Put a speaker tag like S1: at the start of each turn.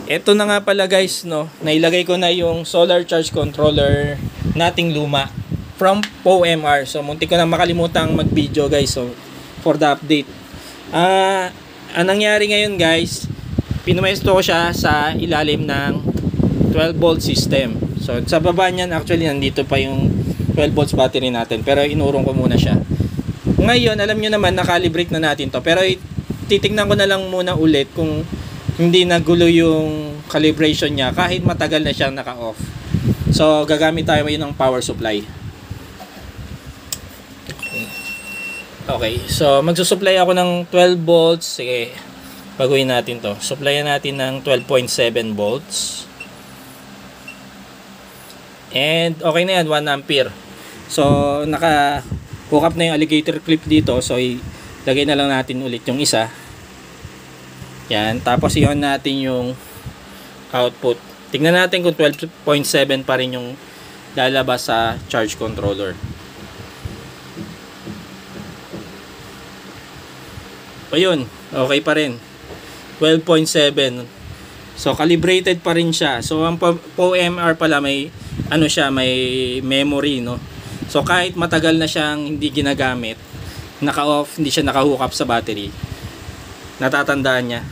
S1: Ito na nga pala guys, no, nailagay ko na yung solar charge controller nating luma from POMR. So muntik ko na makalimutang mag-video guys, so for the update. Ang nangyari ngayon guys, pinumesto ko siya sa ilalim ng 12 volt system. So sa baba niyan actually nandito pa yung 12 volts battery natin, pero inurong ko muna siya. Ngayon alam nyo naman nakalibrate na natin to, pero titignan ko na lang muna ulit kung hindi nagulo yung calibration niya kahit matagal na siyang naka-off. So gagamit tayo ngayon ng power supply. Okay, so magsusupply ako ng 12 volts. Sige, baguhin natin to. Supplyan natin ng 12.7 volts. And okay na yan, 1 ampere. So naka-hook up na yung alligator clip dito. So ilagay na lang natin ulit yung isa. Yan, tapos i-on natin yung output. Tingnan natin kung 12.7 pa rin yung lalabas sa charge controller. Ayun, okay pa rin. 12.7. So calibrated pa rin siya. So ang POMR pala may ano siya, may memory, no. So kahit matagal na siyang hindi ginagamit, naka-off, hindi siya naka-hook up sa battery, natatandaan niya.